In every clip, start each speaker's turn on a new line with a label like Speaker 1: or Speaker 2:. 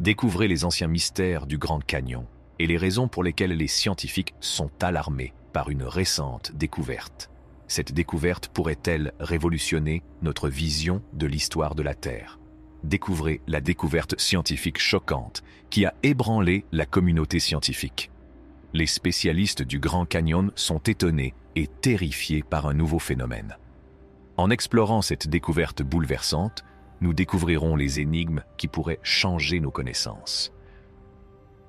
Speaker 1: Découvrez les anciens mystères du Grand Canyon et les raisons pour lesquelles les scientifiques sont alarmés par une récente découverte. Cette découverte pourrait-elle révolutionner notre vision de l'histoire de la Terre? Découvrez la découverte scientifique choquante qui a ébranlé la communauté scientifique. Les spécialistes du Grand Canyon sont étonnés et terrifiés par un nouveau phénomène. En explorant cette découverte bouleversante, nous découvrirons les énigmes qui pourraient changer nos connaissances.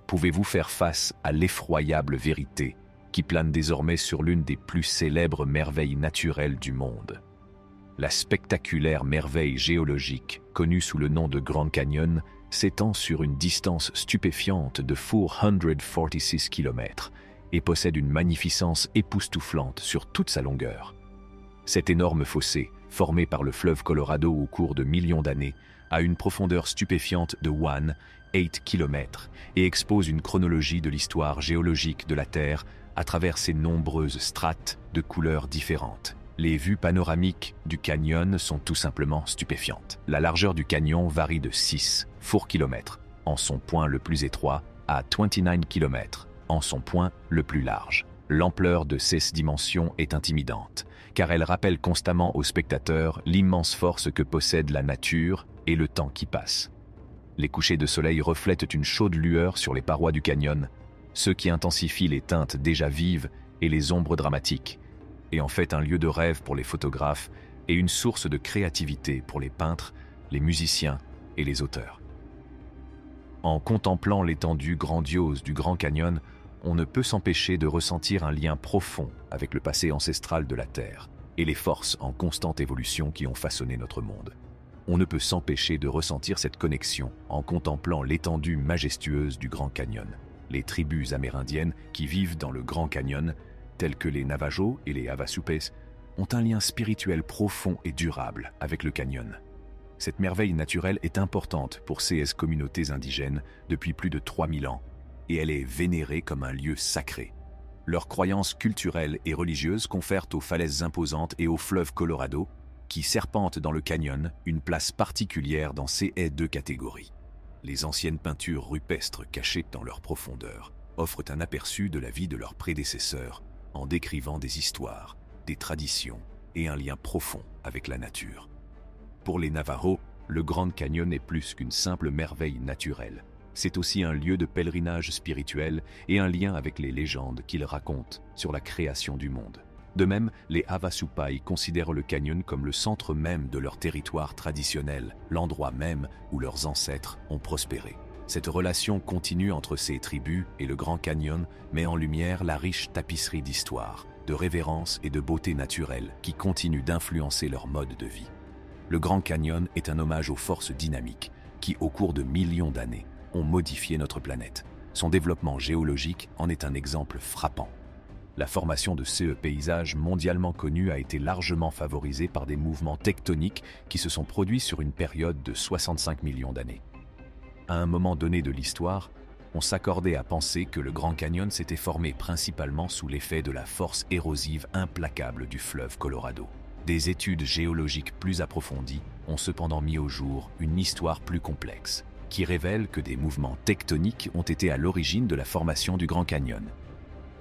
Speaker 1: Pouvez-vous faire face à l'effroyable vérité qui plane désormais sur l'une des plus célèbres merveilles naturelles du monde? La spectaculaire merveille géologique, connue sous le nom de Grand Canyon, s'étend sur une distance stupéfiante de 446 km et possède une magnificence époustouflante sur toute sa longueur. Cet énorme fossé, formé par le fleuve Colorado au cours de millions d'années, a une profondeur stupéfiante de 8 km et expose une chronologie de l'histoire géologique de la Terre à travers ses nombreuses strates de couleurs différentes. Les vues panoramiques du canyon sont tout simplement stupéfiantes. La largeur du canyon varie de 6 km en son point le plus étroit à 29 km en son point le plus large. L'ampleur de ces dimensions est intimidante, car elle rappelle constamment aux spectateurs l'immense force que possède la nature et le temps qui passe. Les couchers de soleil reflètent une chaude lueur sur les parois du canyon, ce qui intensifie les teintes déjà vives et les ombres dramatiques, et en fait un lieu de rêve pour les photographes et une source de créativité pour les peintres, les musiciens et les auteurs. En contemplant l'étendue grandiose du Grand Canyon, on ne peut s'empêcher de ressentir un lien profond avec le passé ancestral de la Terre et les forces en constante évolution qui ont façonné notre monde. On ne peut s'empêcher de ressentir cette connexion en contemplant l'étendue majestueuse du Grand Canyon. Les tribus amérindiennes qui vivent dans le Grand Canyon, telles que les Navajos et les Havasupais, ont un lien spirituel profond et durable avec le canyon. Cette merveille naturelle est importante pour ces communautés indigènes depuis plus de 3000 ans, et elle est vénérée comme un lieu sacré. Leurs croyances culturelles et religieuses confèrent aux falaises imposantes et au fleuve Colorado, qui serpentent dans le canyon, une place particulière dans ces deux catégories. Les anciennes peintures rupestres cachées dans leur profondeur offrent un aperçu de la vie de leurs prédécesseurs en décrivant des histoires, des traditions et un lien profond avec la nature. Pour les Navajos, le Grand Canyon n'est plus qu'une simple merveille naturelle. C'est aussi un lieu de pèlerinage spirituel et un lien avec les légendes qu'ils racontent sur la création du monde. De même, les Havasupai considèrent le canyon comme le centre même de leur territoire traditionnel, l'endroit même où leurs ancêtres ont prospéré. Cette relation continue entre ces tribus et le Grand Canyon met en lumière la riche tapisserie d'histoire, de révérence et de beauté naturelle qui continue d'influencer leur mode de vie. Le Grand Canyon est un hommage aux forces dynamiques qui, au cours de millions d'années, ont modifié notre planète. Son développement géologique en est un exemple frappant. La formation de ce paysage mondialement connu a été largement favorisée par des mouvements tectoniques qui se sont produits sur une période de 65 millions d'années. À un moment donné de l'histoire, on s'accordait à penser que le Grand Canyon s'était formé principalement sous l'effet de la force érosive implacable du fleuve Colorado. Des études géologiques plus approfondies ont cependant mis au jour une histoire plus complexe, qui révèle que des mouvements tectoniques ont été à l'origine de la formation du Grand Canyon.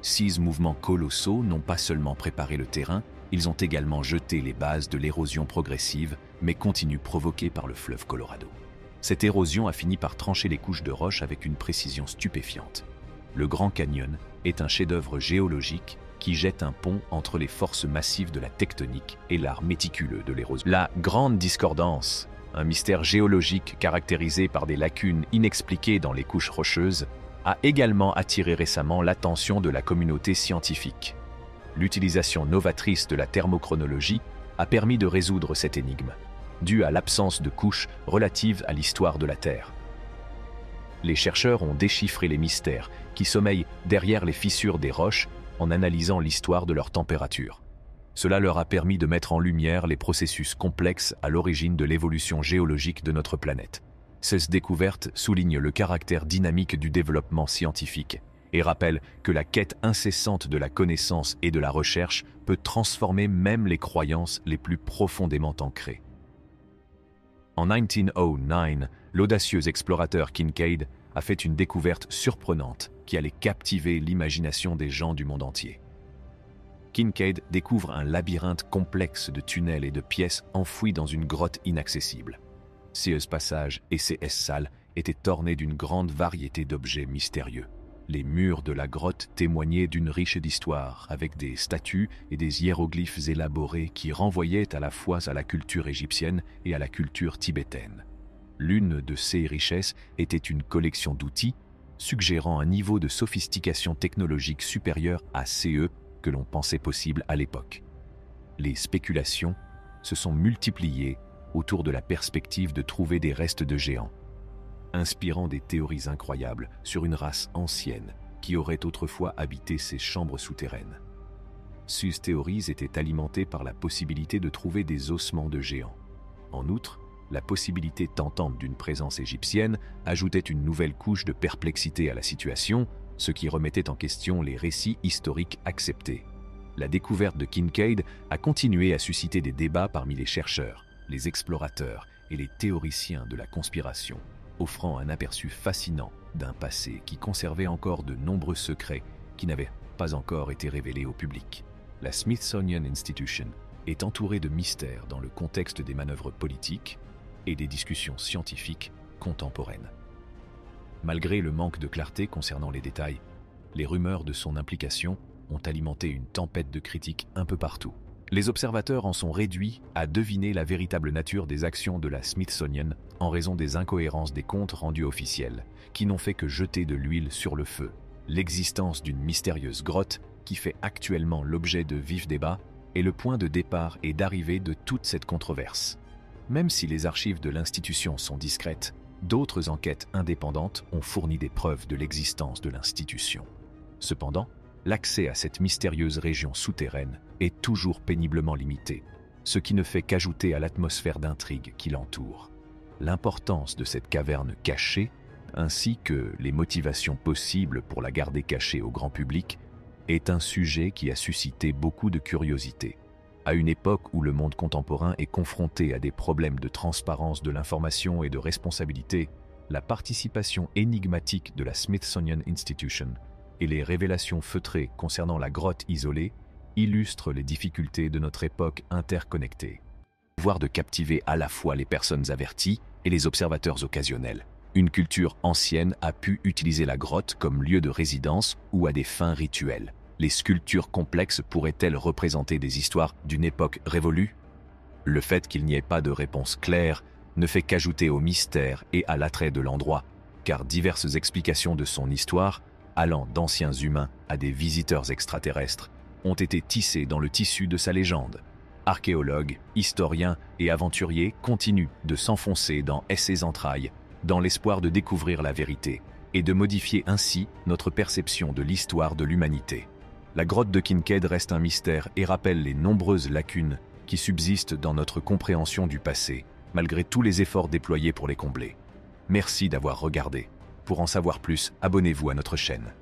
Speaker 1: Ces mouvements colossaux n'ont pas seulement préparé le terrain, ils ont également jeté les bases de l'érosion progressive, mais continue provoquée par le fleuve Colorado. Cette érosion a fini par trancher les couches de roche avec une précision stupéfiante. Le Grand Canyon est un chef-d'œuvre géologique qui jette un pont entre les forces massives de la tectonique et l'art méticuleux de l'érosion. La Grande Discordance, un mystère géologique caractérisé par des lacunes inexpliquées dans les couches rocheuses, a également attiré récemment l'attention de la communauté scientifique. L'utilisation novatrice de la thermochronologie a permis de résoudre cette énigme, due à l'absence de couches relatives à l'histoire de la Terre. Les chercheurs ont déchiffré les mystères qui sommeillent derrière les fissures des roches en analysant l'histoire de leur température. Cela leur a permis de mettre en lumière les processus complexes à l'origine de l'évolution géologique de notre planète. Cette découverte souligne le caractère dynamique du développement scientifique et rappelle que la quête incessante de la connaissance et de la recherche peut transformer même les croyances les plus profondément ancrées. En 1909, l'audacieux explorateur Kincaid a fait une découverte surprenante qui allait captiver l'imagination des gens du monde entier. Kincaid découvre un labyrinthe complexe de tunnels et de pièces enfouies dans une grotte inaccessible. Ces passages et ces salles étaient ornés d'une grande variété d'objets mystérieux. Les murs de la grotte témoignaient d'une riche histoire, avec des statues et des hiéroglyphes élaborés qui renvoyaient à la fois à la culture égyptienne et à la culture tibétaine. L'une de ces richesses était une collection d'outils, suggérant un niveau de sophistication technologique supérieur à ceux que l'on pensait possible à l'époque. Les spéculations se sont multipliées autour de la perspective de trouver des restes de géants, inspirant des théories incroyables sur une race ancienne qui aurait autrefois habité ces chambres souterraines. Ces théories étaient alimentées par la possibilité de trouver des ossements de géants. En outre, la possibilité tentante d'une présence égyptienne ajoutait une nouvelle couche de perplexité à la situation, ce qui remettait en question les récits historiques acceptés. La découverte de Kincaid a continué à susciter des débats parmi les chercheurs, les explorateurs et les théoriciens de la conspiration, offrant un aperçu fascinant d'un passé qui conservait encore de nombreux secrets qui n'avaient pas encore été révélés au public. La Smithsonian Institution est entourée de mystères dans le contexte des manœuvres politiques et des discussions scientifiques contemporaines. Malgré le manque de clarté concernant les détails, les rumeurs de son implication ont alimenté une tempête de critiques un peu partout. Les observateurs en sont réduits à deviner la véritable nature des actions de la Smithsonian en raison des incohérences des comptes rendus officiels, qui n'ont fait que jeter de l'huile sur le feu. L'existence d'une mystérieuse grotte, qui fait actuellement l'objet de vifs débats, est le point de départ et d'arrivée de toute cette controverse. Même si les archives de l'institution sont discrètes, d'autres enquêtes indépendantes ont fourni des preuves de l'existence de l'institution. Cependant, l'accès à cette mystérieuse région souterraine est toujours péniblement limité, ce qui ne fait qu'ajouter à l'atmosphère d'intrigue qui l'entoure. L'importance de cette caverne cachée, ainsi que les motivations possibles pour la garder cachée au grand public, est un sujet qui a suscité beaucoup de curiosité. À une époque où le monde contemporain est confronté à des problèmes de transparence de l'information et de responsabilité, la participation énigmatique de la Smithsonian Institution et les révélations feutrées concernant la grotte isolée illustrent les difficultés de notre époque interconnectée. Voire de captiver à la fois les personnes averties et les observateurs occasionnels. Une culture ancienne a pu utiliser la grotte comme lieu de résidence ou à des fins rituelles. Les sculptures complexes pourraient-elles représenter des histoires d'une époque révolue? Le fait qu'il n'y ait pas de réponse claire ne fait qu'ajouter au mystère et à l'attrait de l'endroit, car diverses explications de son histoire, allant d'anciens humains à des visiteurs extraterrestres, ont été tissées dans le tissu de sa légende. Archéologues, historiens et aventuriers continuent de s'enfoncer dans ses entrailles, dans l'espoir de découvrir la vérité et de modifier ainsi notre perception de l'histoire de l'humanité. La grotte de Kincaid reste un mystère et rappelle les nombreuses lacunes qui subsistent dans notre compréhension du passé, malgré tous les efforts déployés pour les combler. Merci d'avoir regardé. Pour en savoir plus, abonnez-vous à notre chaîne.